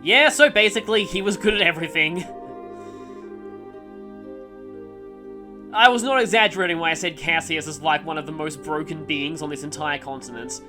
Yeah, so basically, he was good at everything. I was not exaggerating when I said Cassius is like one of the most broken beings on this entire continent.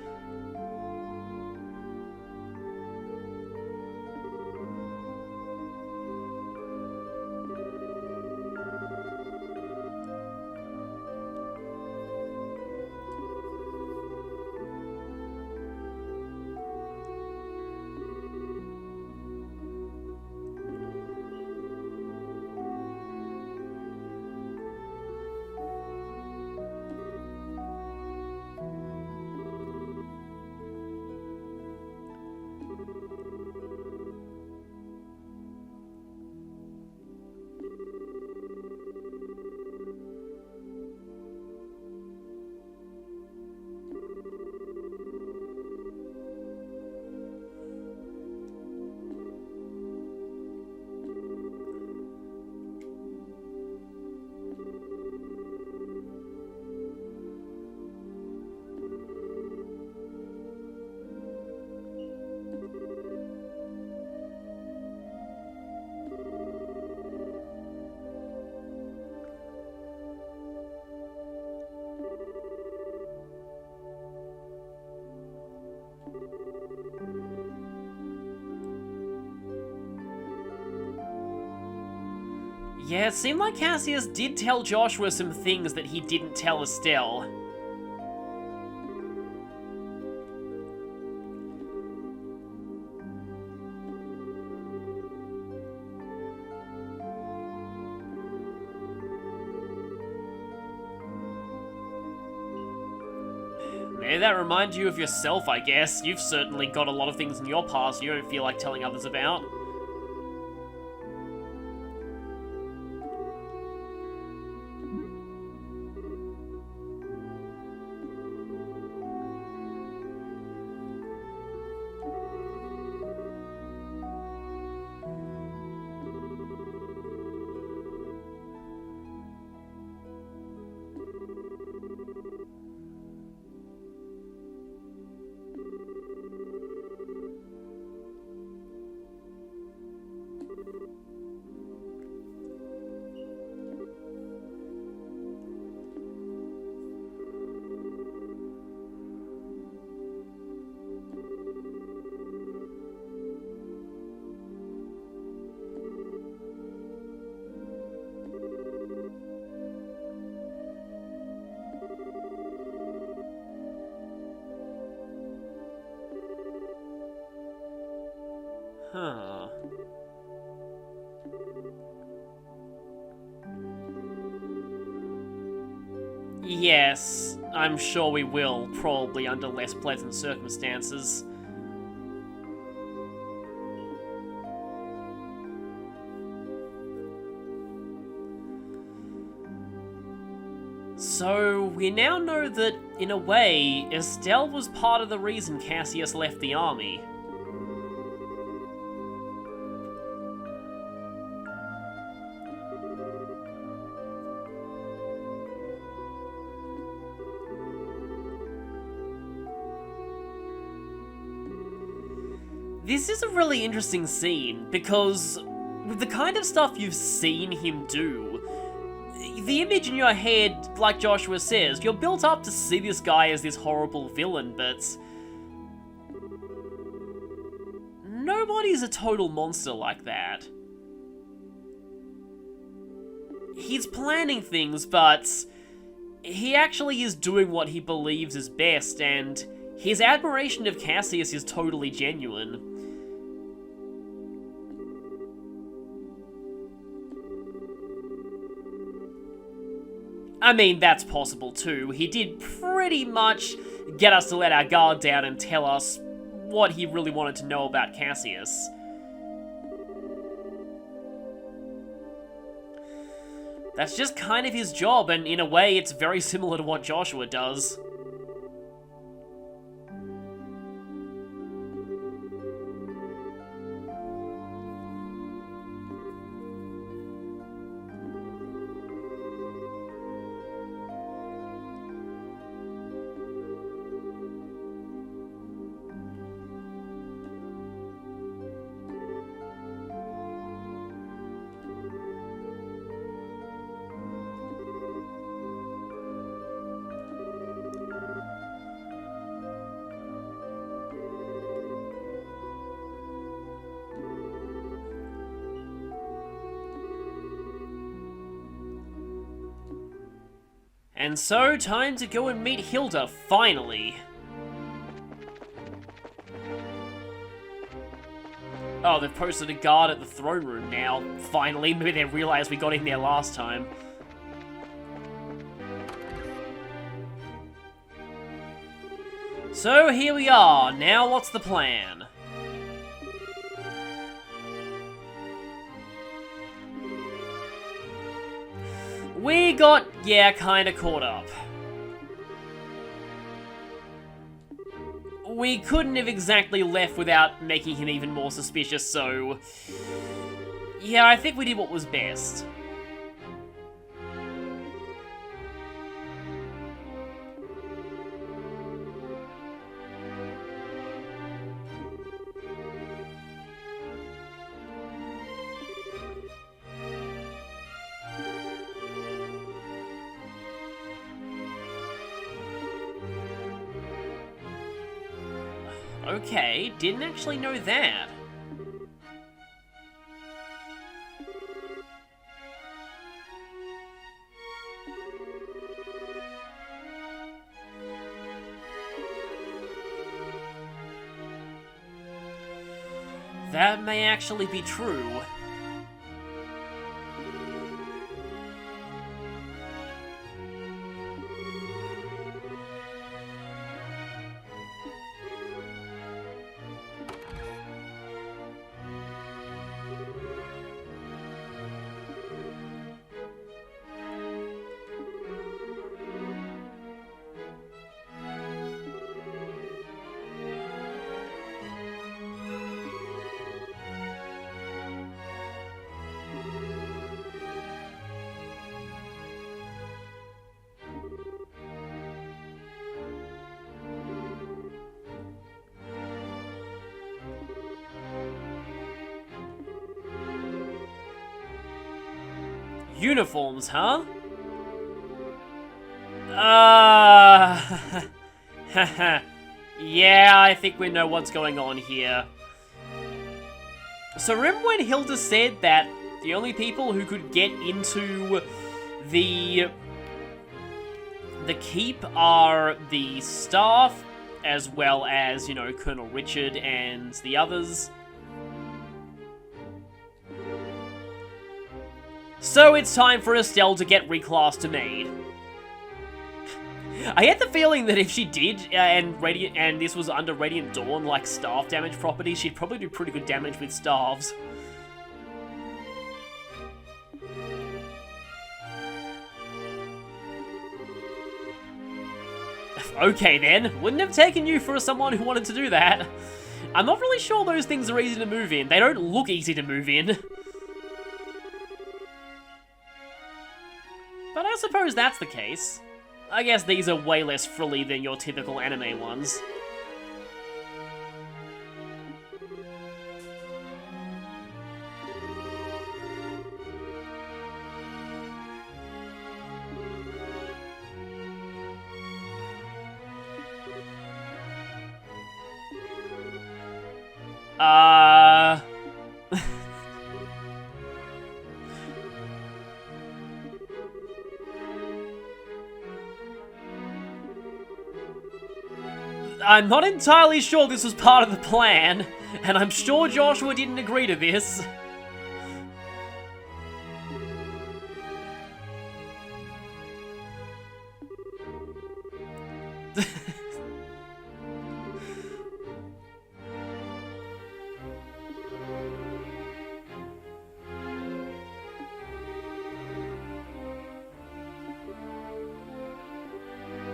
Yeah, it seemed like Cassius did tell Joshua some things that he didn't tell Estelle. Maybe that reminds you of yourself, I guess. You've certainly got a lot of things in your past you don't feel like telling others about. Huh. Yes, I'm sure we will, probably under less pleasant circumstances. So, we now know that, in a way, Estelle was part of the reason Cassius left the army. This is a really interesting scene, because with the kind of stuff you've seen him do, the image in your head, like Joshua says, you're built up to see this guy as this horrible villain, but nobody's a total monster like that. He's planning things, but he actually is doing what he believes is best, and his admiration of Cassius is totally genuine. I mean, that's possible too. He did pretty much get us to let our guard down and tell us what he really wanted to know about Cassius. That's just kind of his job, and in a way, it's very similar to what Joshua does. And so, time to go and meet Hilda, finally. Oh, they've posted a guard at the throne room now. Finally, maybe they realized we got in there last time. So, here we are. Now, what's the plan? We got, yeah, kinda caught up. We couldn't have exactly left without making him even more suspicious, so... yeah, I think we did what was best. Okay, didn't actually know that. That may actually be true. Uniforms, huh? Yeah, I think we know what's going on here. So remember when Hilda said that the only people who could get into the keep are the staff, as well as, you know, Colonel Richard and the others? So it's time for Estelle to get reclassed to maid. I had the feeling that if she did, and this was under Radiant Dawn, like staff damage property, she'd probably do pretty good damage with staffs. Okay then, wouldn't have taken you for someone who wanted to do that. I'm not really sure those things are easy to move in. They don't look easy to move in. But I suppose that's the case. I guess these are way less frilly than your typical anime ones. I'm not entirely sure this was part of the plan, and I'm sure Joshua didn't agree to this.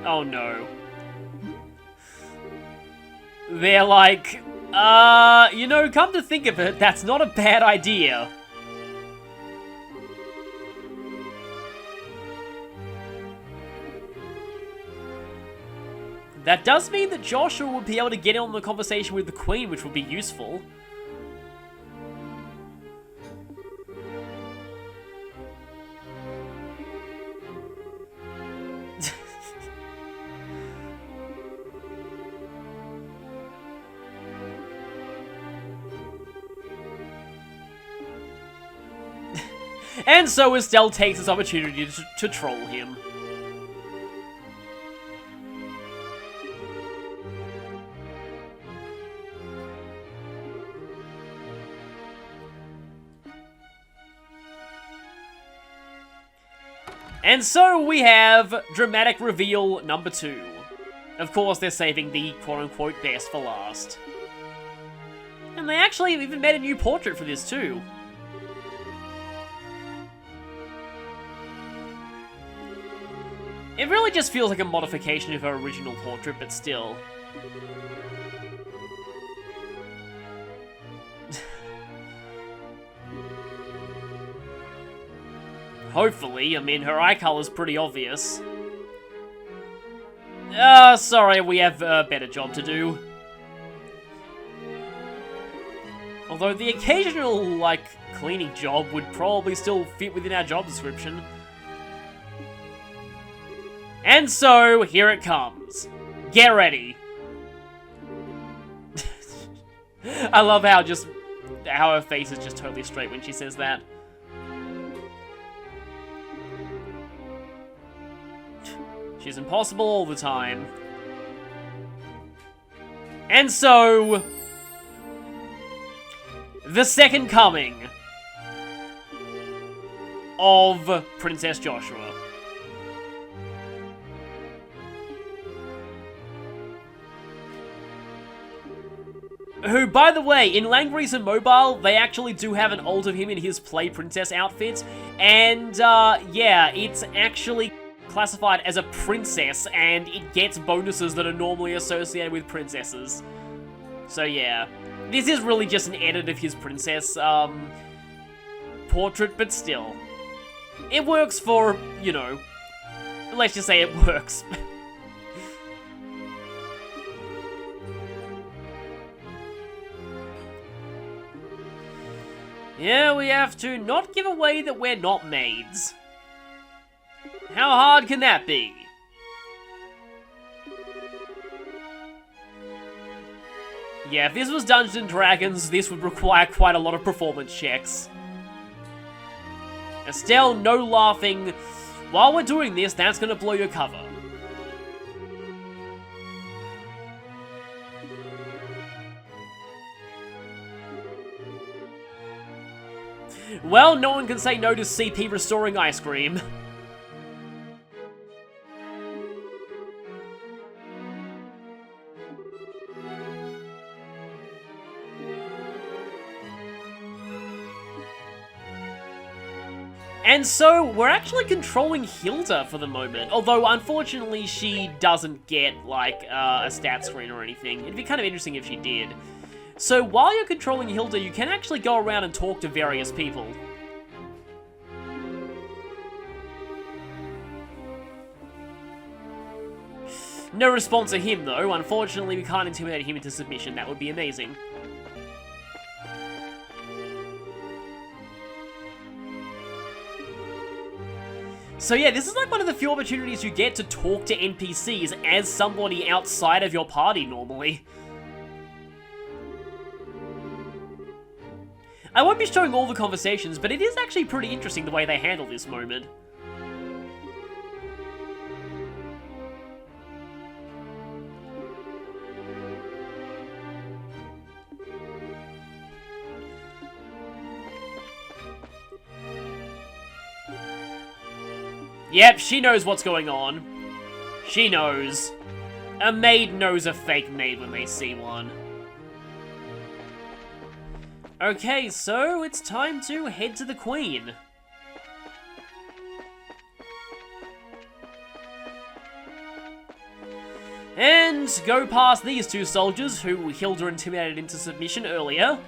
Oh no. They're like, you know, come to think of it, that's not a bad idea. That does mean that Joshua would be able to get in on the conversation with the Queen, which would be useful. And so Estelle takes this opportunity to troll him. And so we have dramatic reveal number 2. Of course, they're saving the quote-unquote best for last. And they actually even made a new portrait for this too. It really just feels like a modification of her original portrait, but still. Hopefully, I mean, her eye color's pretty obvious. Sorry, we have a better job to do. Although the occasional, like, cleaning job would probably still fit within our job description. And so, here it comes. Get ready. I love how her face is just totally straight when she says that. She's impossible all the time. And so... the second coming of Princess Joshua. Who, by the way, in Langrisser and Mobile, they actually do have an ult of him in his Play Princess outfit. And, yeah, it's actually classified as a princess, and it gets bonuses that are normally associated with princesses. So, yeah. This is really just an edit of his princess, portrait, but still. It works for, you know, let's just say it works. Yeah, we have to not give away that we're not maids. How hard can that be? Yeah, if this was Dungeons & Dragons, this would require quite a lot of performance checks. Estelle, no laughing. While we're doing this, that's gonna blow your cover. Well, no one can say no to CP restoring ice cream. And so, we're actually controlling Hilda for the moment, although unfortunately she doesn't get, like, a stat screen or anything. It'd be kind of interesting if she did. So while you're controlling Hilda, you can actually go around and talk to various people. No response to him, though. Unfortunately, we can't intimidate him into submission. That would be amazing. So yeah, this is like one of the few opportunities you get to talk to NPCs as somebody outside of your party normally. I won't be showing all the conversations, but it is actually pretty interesting the way they handle this moment. Yep, she knows what's going on. She knows. A maid knows a fake maid when they see one. Okay, so it's time to head to the Queen. And go past these two soldiers who Hilda intimidated into submission earlier.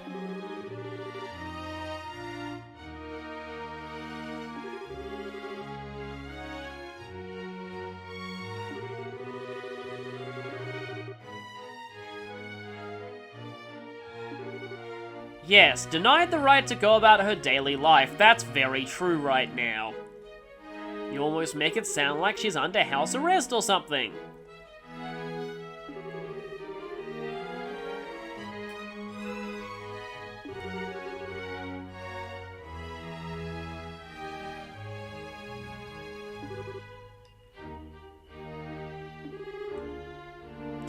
Yes, denied the right to go about her daily life. That's very true right now. You almost make it sound like she's under house arrest or something.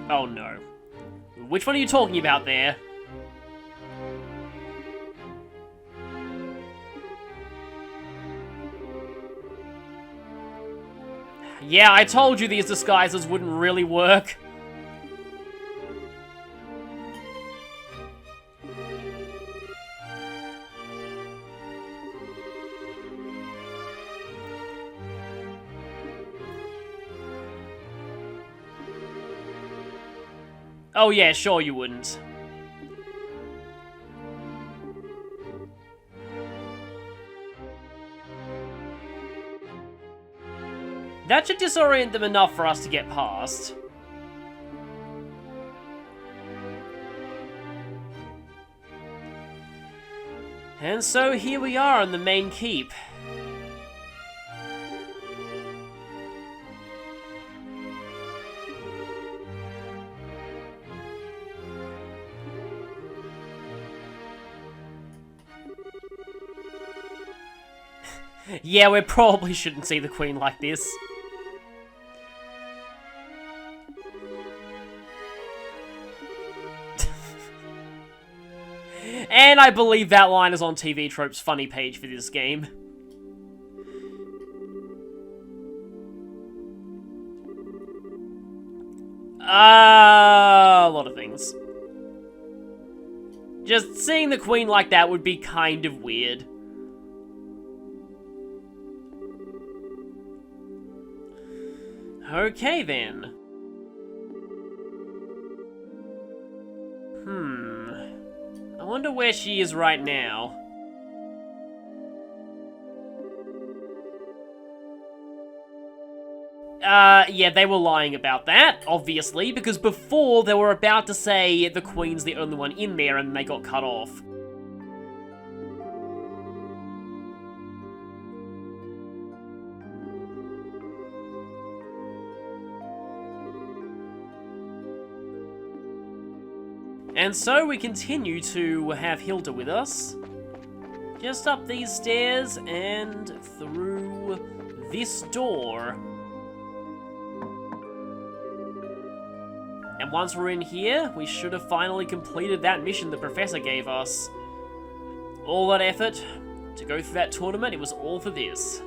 Oh no. Which one are you talking about there? Yeah, I told you these disguises wouldn't really work. Oh yeah, sure you wouldn't. That should disorient them enough for us to get past. And so here we are in the main keep. Yeah, we probably shouldn't see the Queen like this. And I believe that line is on TV Trope's funny page for this game. A lot of things. Just seeing the Queen like that would be kind of weird. Okay, then. I wonder where she is right now. Yeah, they were lying about that, obviously, because before they were about to say the Queen's the only one in there and they got cut off. And so we continue to have Hilda with us. Just up these stairs and through this door. And once we're in here, we should have finally completed that mission the professor gave us. All that effort to go through that tournament, it was all for this.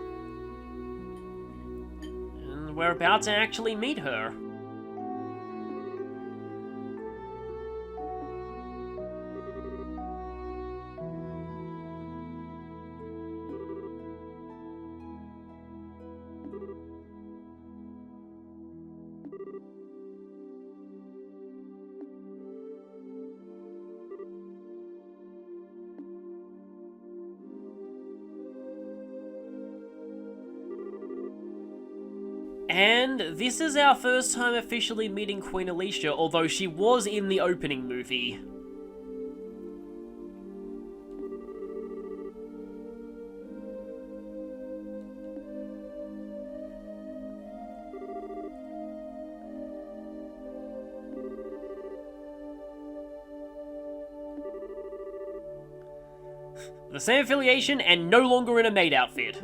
And we're about to actually meet her. And this is our first time officially meeting Queen Alicia, although she was in the opening movie. The same affiliation and no longer in a maid outfit.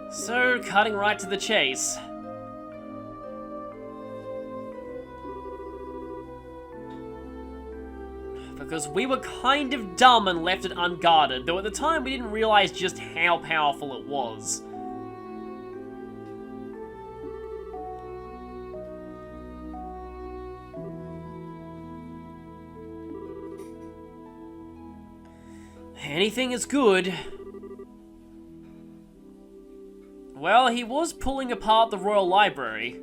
So, cutting right to the chase. Because we were kind of dumb and left it unguarded, though at the time we didn't realize just how powerful it was. Anything is good. Well, he was pulling apart the Royal Library.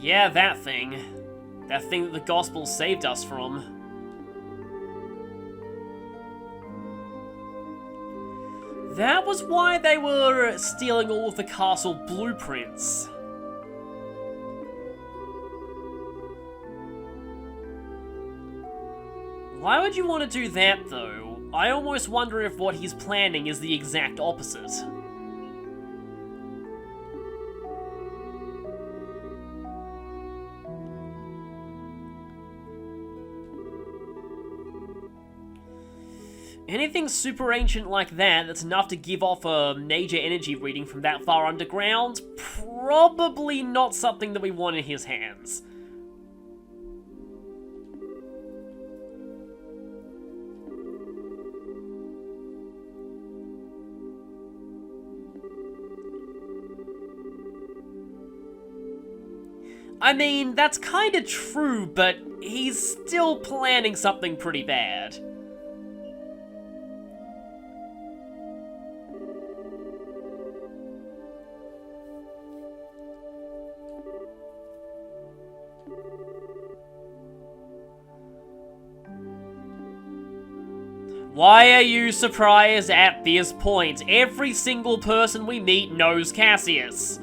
Yeah, that thing. That thing that the gospel saved us from. That was why they were stealing all of the castle blueprints. Why would you want to do that, though? I almost wonder if what he's planning is the exact opposite. Anything super ancient like that that's enough to give off a major energy reading from that far underground, probably not something that we want in his hands. I mean, that's kinda true, but he's still planning something pretty bad. Why are you surprised at this point? Every single person we meet knows Cassius.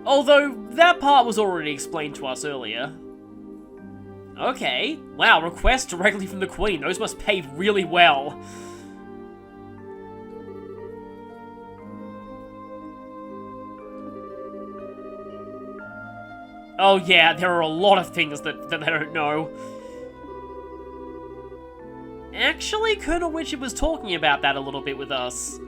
Although, that part was already explained to us earlier. Okay. Wow, requests directly from the Queen. Those must pay really well. Oh yeah, there are a lot of things that they don't know. Actually, Colonel Richard was talking about that a little bit with us.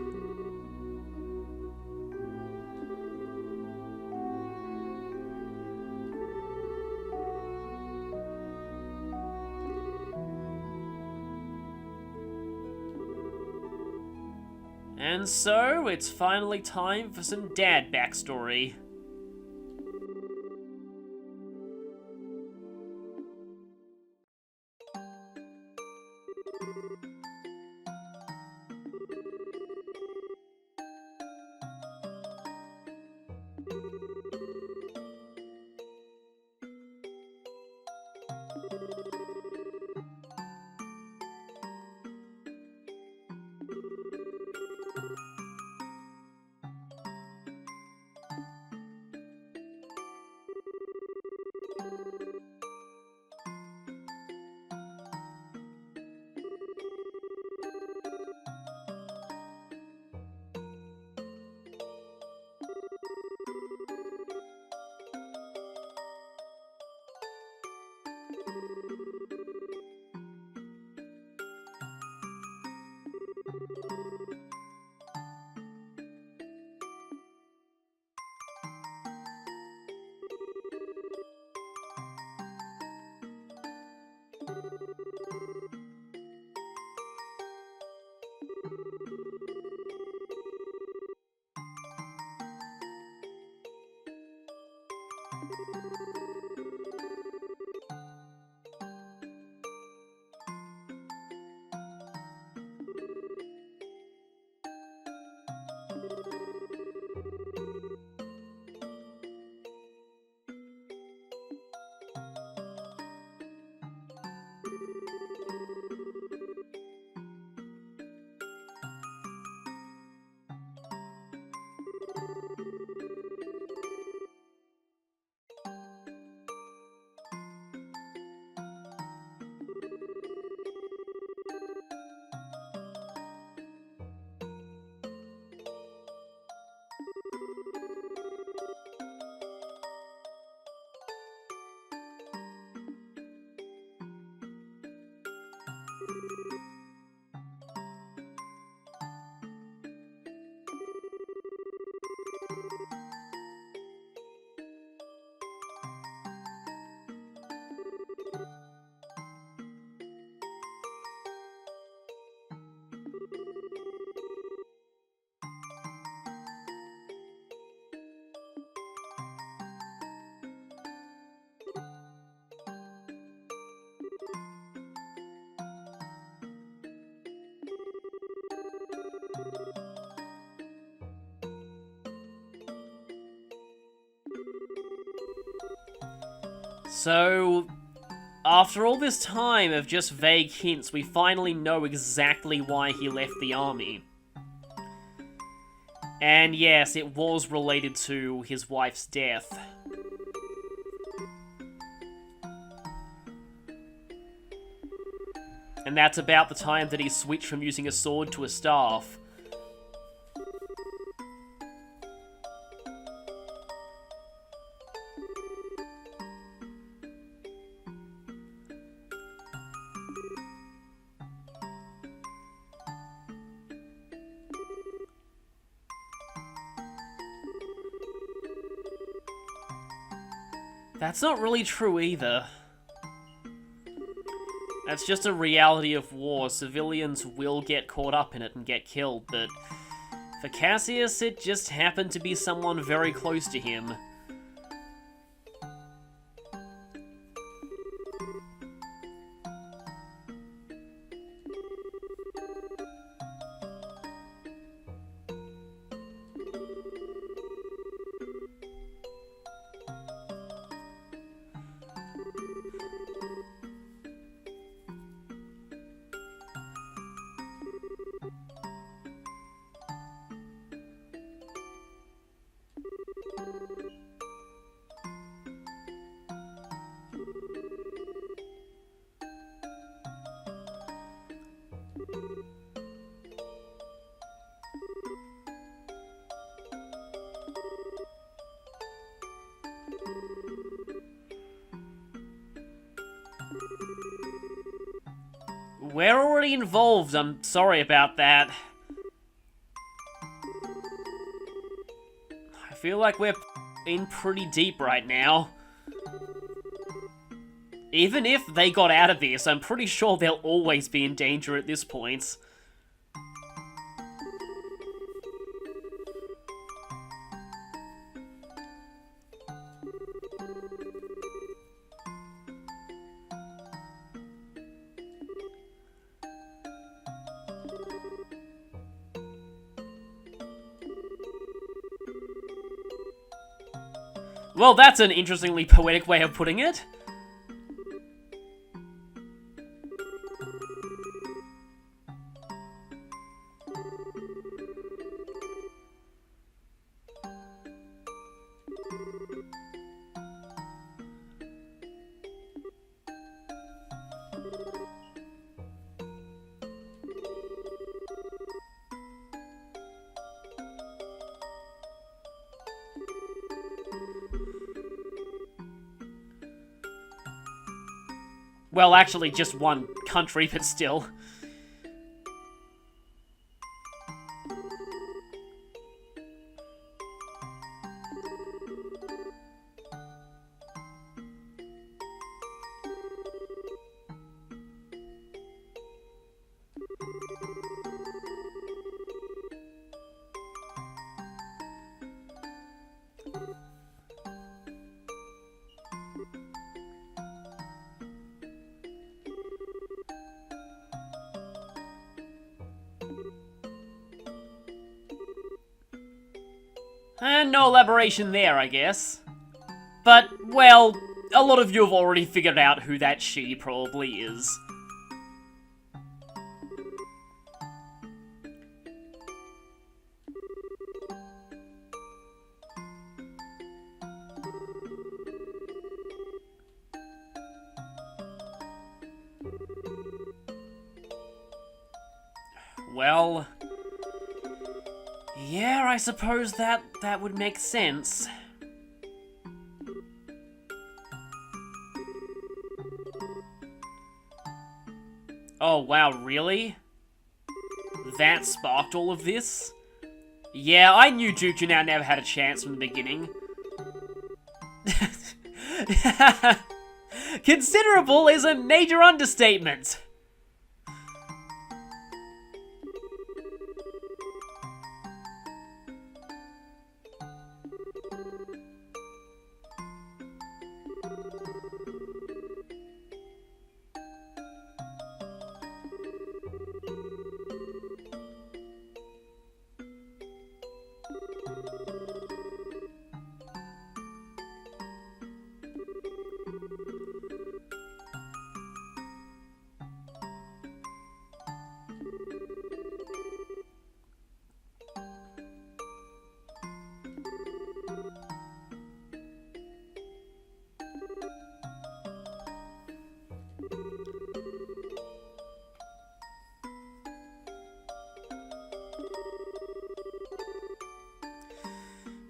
And so, it's finally time for some dad backstory. So, after all this time of just vague hints, we finally know exactly why he left the army. And yes, it was related to his wife's death. And that's about the time that he switched from using a sword to a staff. That's not really true either. That's just a reality of war. Civilians will get caught up in it and get killed, but for Cassius, it just happened to be someone very close to him. We're already involved, I'm sorry about that. I feel like we're in pretty deep right now. Even if they got out of this, I'm pretty sure they'll always be in danger at this point. Well, that's an interestingly poetic way of putting it. Well, actually, just one country, but still. And no elaboration there, I guess. But, well, a lot of you have already figured out who that she probably is. Well, yeah, I suppose that would make sense. Oh, wow, really? That sparked all of this? Yeah, I knew Juju never had a chance from the beginning. Considerable is a major understatement.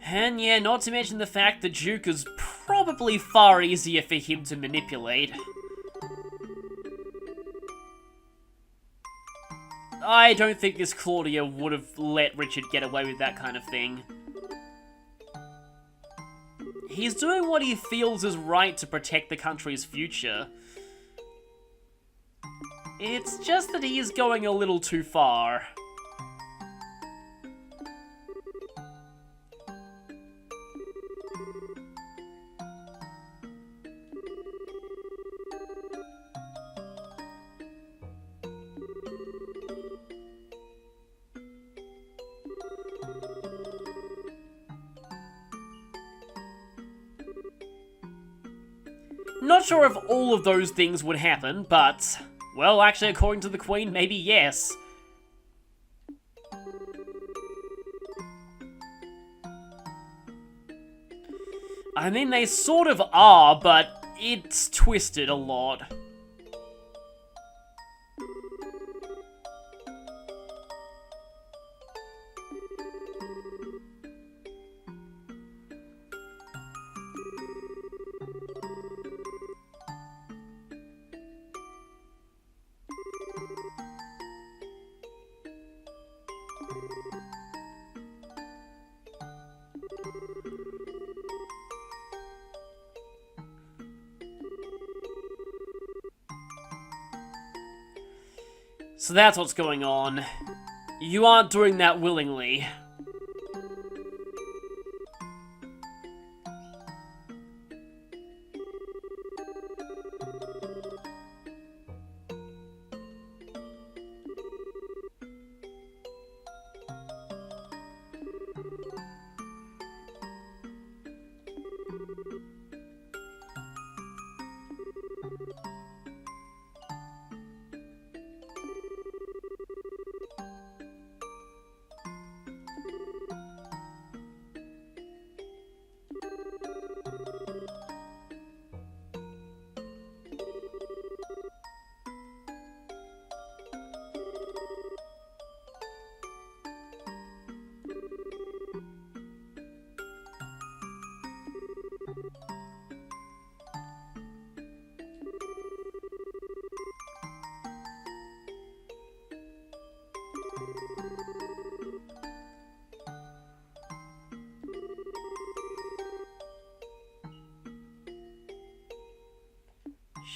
And yeah, not to mention the fact the Duke is probably far easier for him to manipulate. I don't think this Claudia would have let Richard get away with that kind of thing. He's doing what he feels is right to protect the country's future. It's just that he is going a little too far. Not sure if all of those things would happen, but... well, actually, according to the Queen, maybe yes. I mean, they sort of are, but it's twisted a lot. So that's what's going on. You aren't doing that willingly.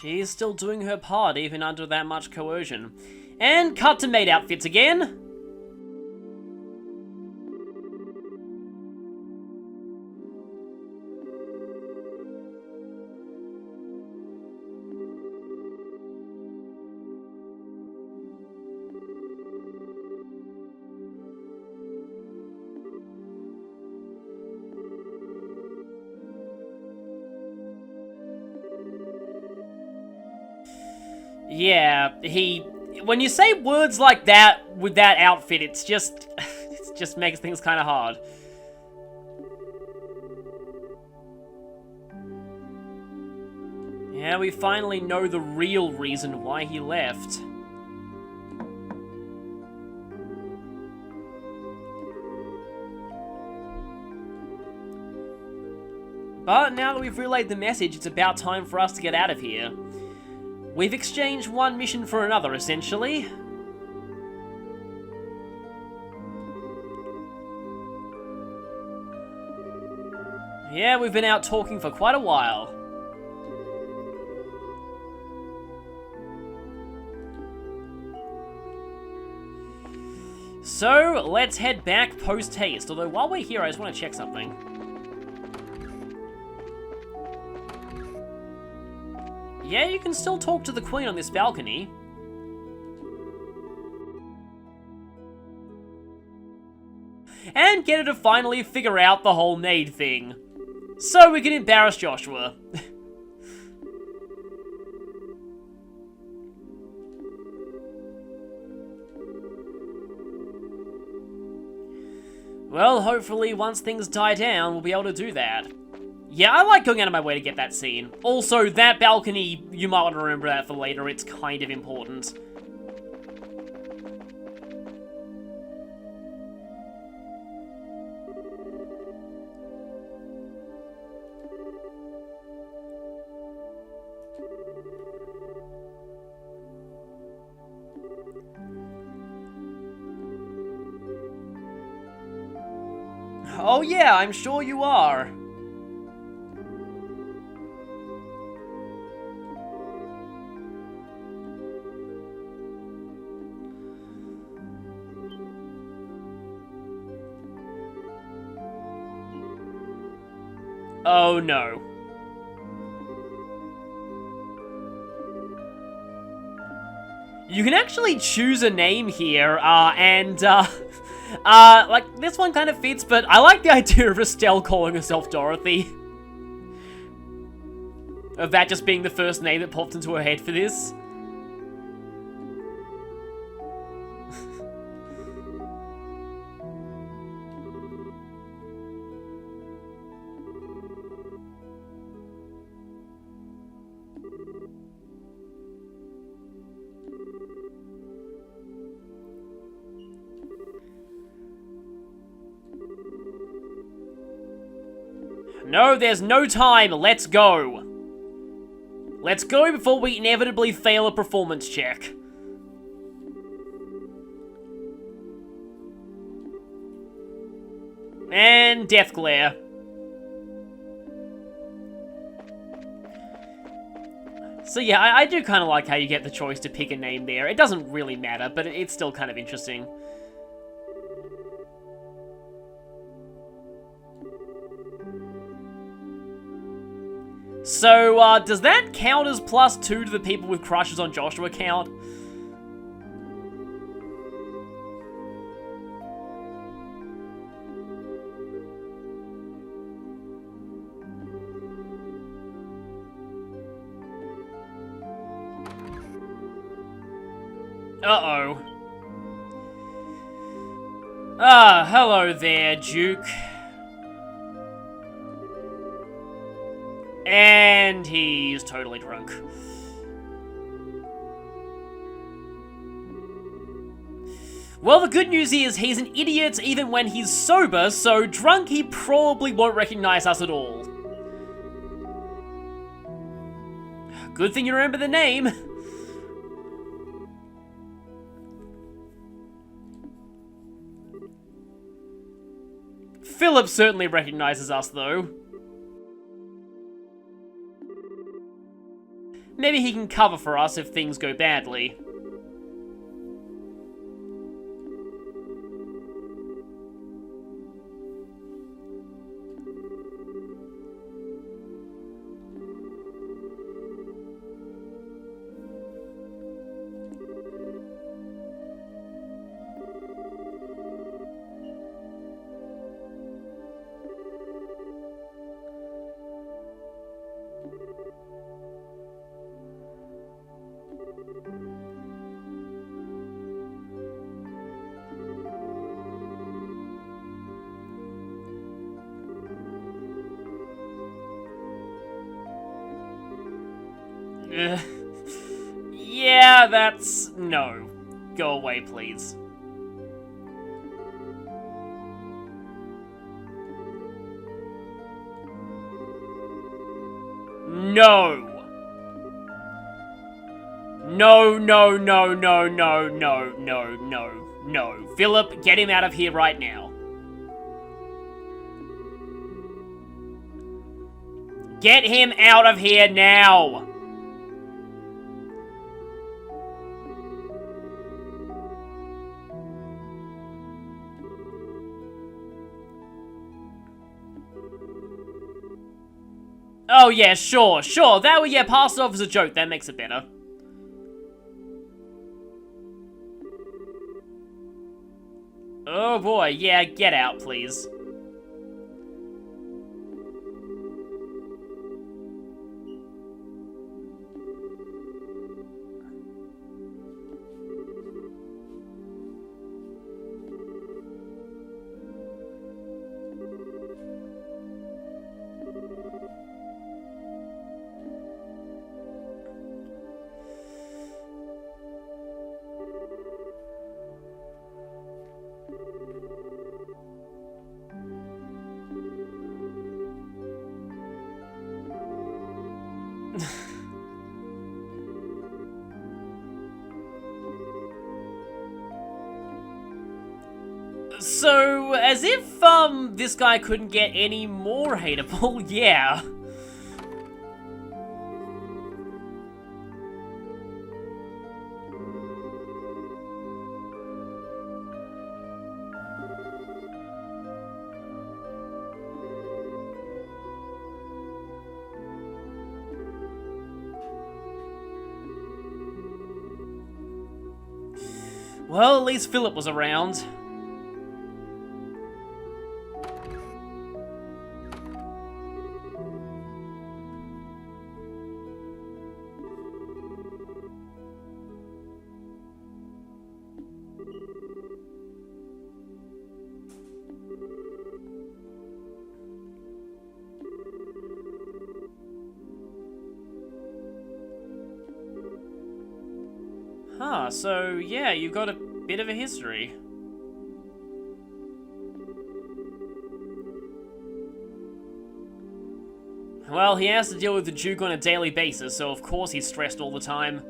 She's still doing her part even under that much coercion. And cut to maid outfits again. Yeah, when you say words like that with that outfit, it just makes things kind of hard. Yeah, we finally know the real reason why he left. But now that we've relayed the message, it's about time for us to get out of here. We've exchanged one mission for another, essentially. Yeah, we've been out talking for quite a while. So, let's head back post-haste. Although, while we're here, I just want to check something. Yeah, you can still talk to the Queen on this balcony. And get her to finally figure out the whole maid thing. So we can embarrass Joshua. Well, hopefully once things die down, we'll be able to do that. Yeah, I like going out of my way to get that scene. Also, that balcony, you might want to remember that for later, it's kind of important. Oh yeah, I'm sure you are. Oh no. You can actually choose a name here, like, this one kind of fits, but I like the idea of Estelle calling herself Dorothy. Of that just being the first name that popped into her head for this. No, there's no time. Let's go. Let's go before we inevitably fail a performance check. And Death Glare. So yeah, I do kind of like how you get the choice to pick a name there. It doesn't really matter, but it's still kind of interesting. So, does that count as +2 to the people with crushes on Joshua count? Uh-oh. Ah, hello there, Duke. And he's totally drunk. Well, the good news is he's an idiot even when he's sober, so drunk he probably won't recognize us at all. Good thing you remember the name. Philip certainly recognizes us, though. Maybe he can cover for us if things go badly. Yeah, that's... no. Go away, please. No! No, no, no, no, no, no, no, no, no. Philip, get him out of here right now. Get him out of here now! Oh yeah, sure. That would, yeah, pass it off as a joke. That makes it better. Oh boy, yeah, get out, please. So, as if, this guy couldn't get any more hateable, yeah. Well, at least Philip was around. Huh, so yeah, you've got a bit of a history. Well, he has to deal with the Duke on a daily basis, so of course he's stressed all the time.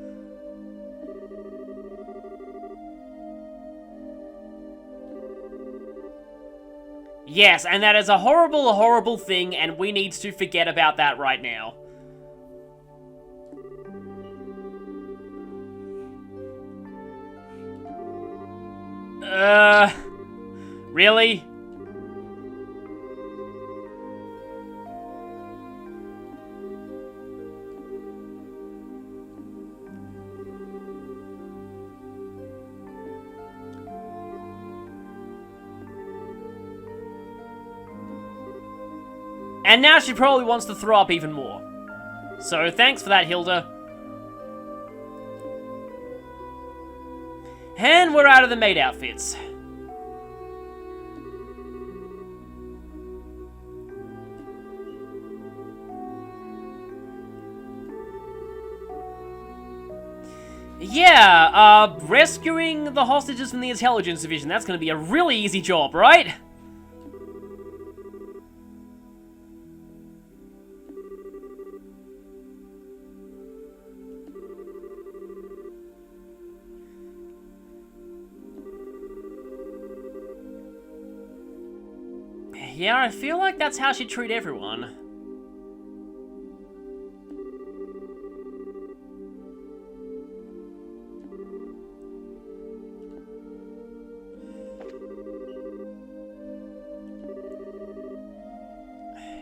Yes, and that is a horrible, horrible thing, and we need to forget about that right now. Really? And now she probably wants to throw up even more. So thanks for that, Hilda. And we're out of the maid outfits. Yeah, rescuing the hostages from the intelligence division. That's gonna be a really easy job, right? Yeah, I feel like that's how she'd treat everyone.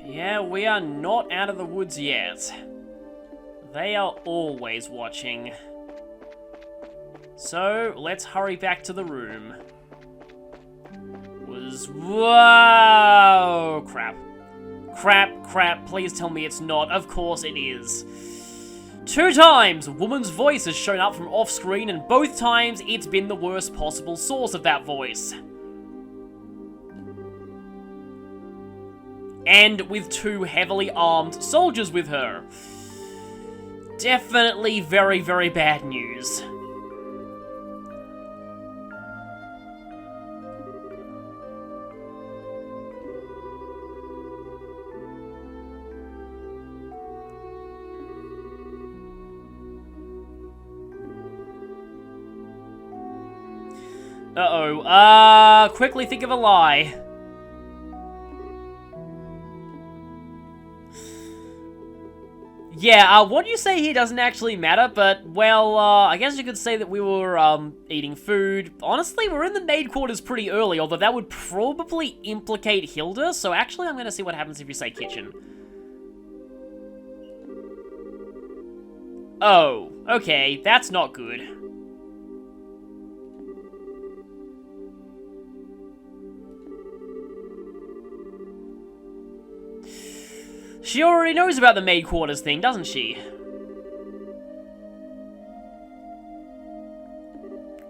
Yeah, we are not out of the woods yet. They are always watching. So, let's hurry back to the room. Whoa! Crap. Crap, please tell me it's not. Of course it is. 2 times, a woman's voice has shown up from off-screen, and both times it's been the worst possible source of that voice. And with 2 heavily armed soldiers with her. Definitely very, very bad news. Uh-oh. Quickly think of a lie. Yeah, what you say here doesn't actually matter, but, well, I guess you could say that we were, eating food. Honestly, we're in the maid quarters pretty early, although that would probably implicate Hilda, so actually I'm gonna see what happens if you say kitchen. Oh, okay, that's not good. She already knows about the maid quarters thing, doesn't she?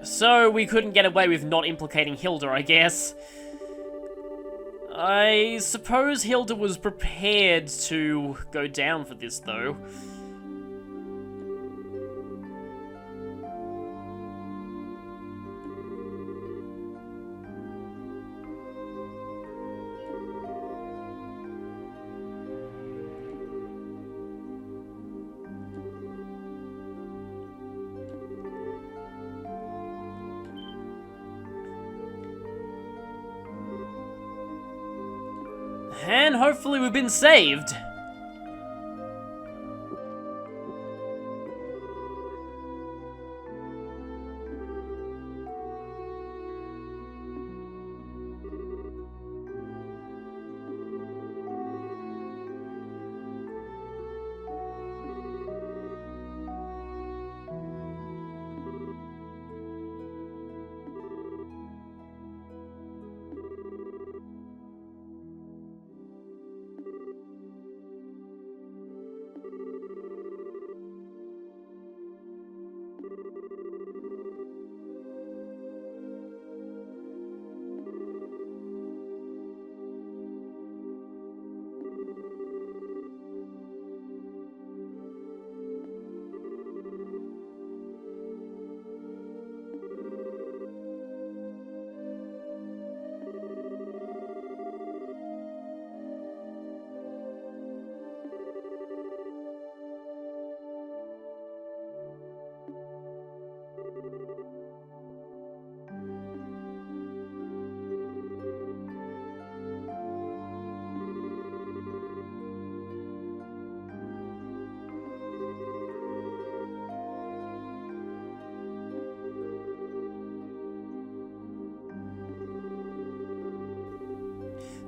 So we couldn't get away with not implicating Hilda, I guess. I suppose Hilda was prepared to go down for this, though. And hopefully we've been saved.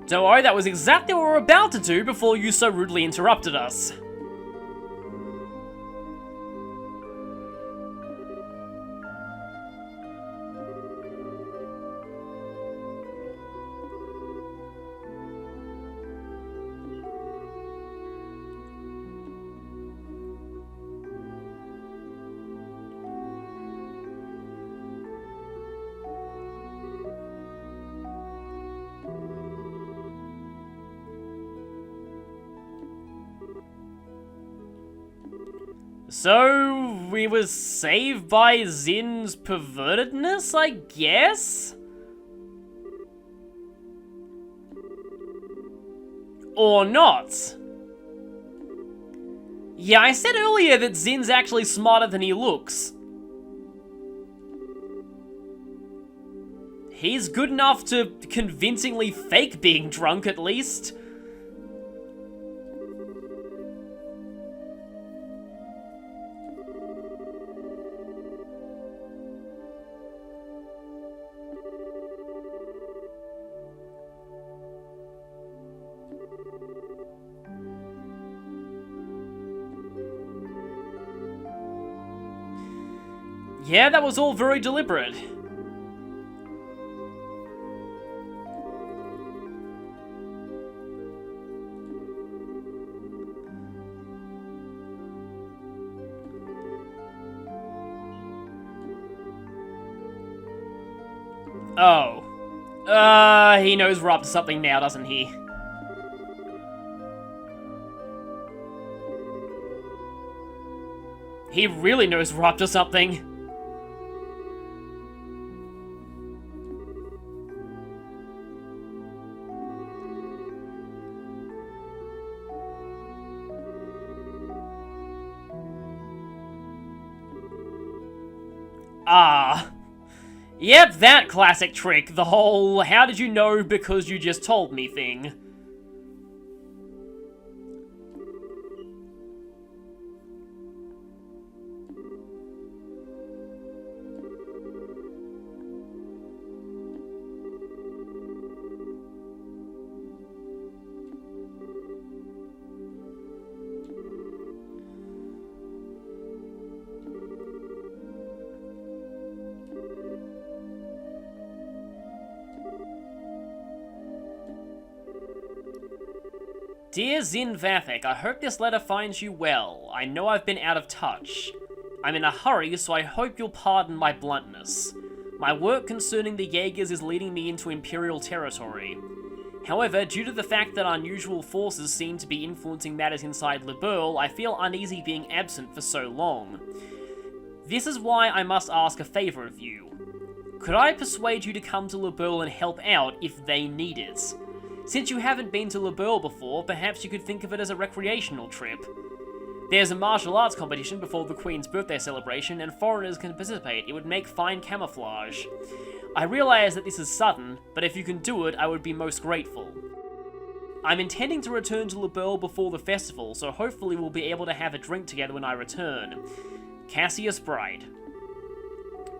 Don't worry, that was exactly what we were about to do before you so rudely interrupted us. So, we were saved by Zin's pervertedness, I guess? Or not? Yeah, I said earlier that Zin's actually smarter than he looks. He's good enough to convincingly fake being drunk, at least. Yeah, that was all very deliberate. Oh. He knows we're up to something now, doesn't he? He really knows we're up to something. Ah. Yep, that classic trick. The whole, how did you know because you just told me thing. Dear Zin Vathek, I hope this letter finds you well. I know I've been out of touch. I'm in a hurry, so I hope you'll pardon my bluntness. My work concerning the Jaegers is leading me into Imperial territory. However, due to the fact that unusual forces seem to be influencing matters inside Liberl, I feel uneasy being absent for so long. This is why I must ask a favor of you. Could I persuade you to come to Liberl and help out if they need it? Since you haven't been to Liberl before, perhaps you could think of it as a recreational trip. There's a martial arts competition before the Queen's birthday celebration, and foreigners can participate. It would make fine camouflage. I realize that this is sudden, but if you can do it, I would be most grateful. I'm intending to return to LaBelle before the festival, so hopefully we'll be able to have a drink together when I return. Cassius Bride.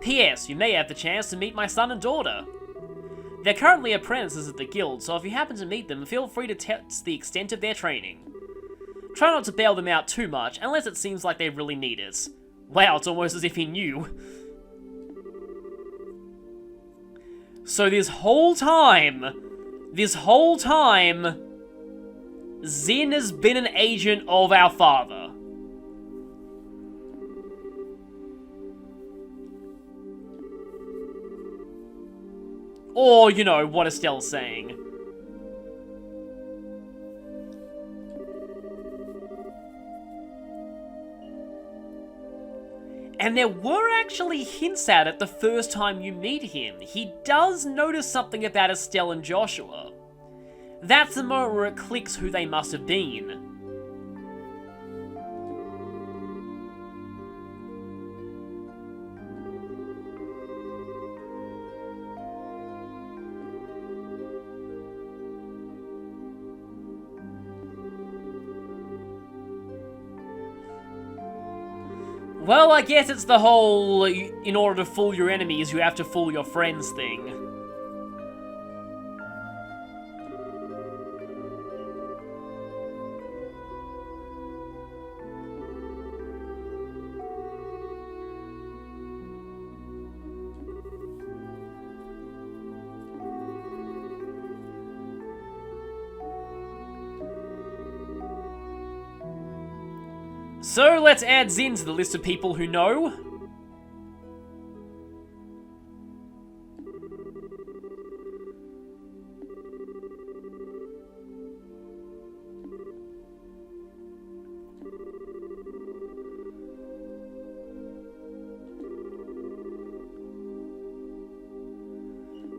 P.S. You may have the chance to meet my son and daughter. They're currently apprentices at the guild, so if you happen to meet them, feel free to test the extent of their training. Try not to bail them out too much, unless it seems like they really need it. Wow, it's almost as if he knew. So this whole time, Zin has been an agent of our father. Or, you know, what Estelle's saying. And there were actually hints at it the first time you meet him. He does notice something about Estelle and Joshua. That's the moment where it clicks who they must have been. Well, I guess it's the whole, in order to fool your enemies, you have to fool your friends thing. So, let's add Zin to the list of people who know.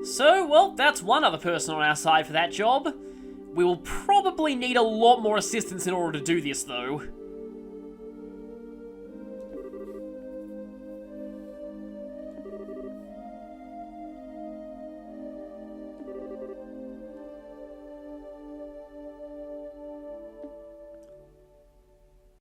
So, well, that's one other person on our side for that job. We will probably need a lot more assistance in order to do this, though.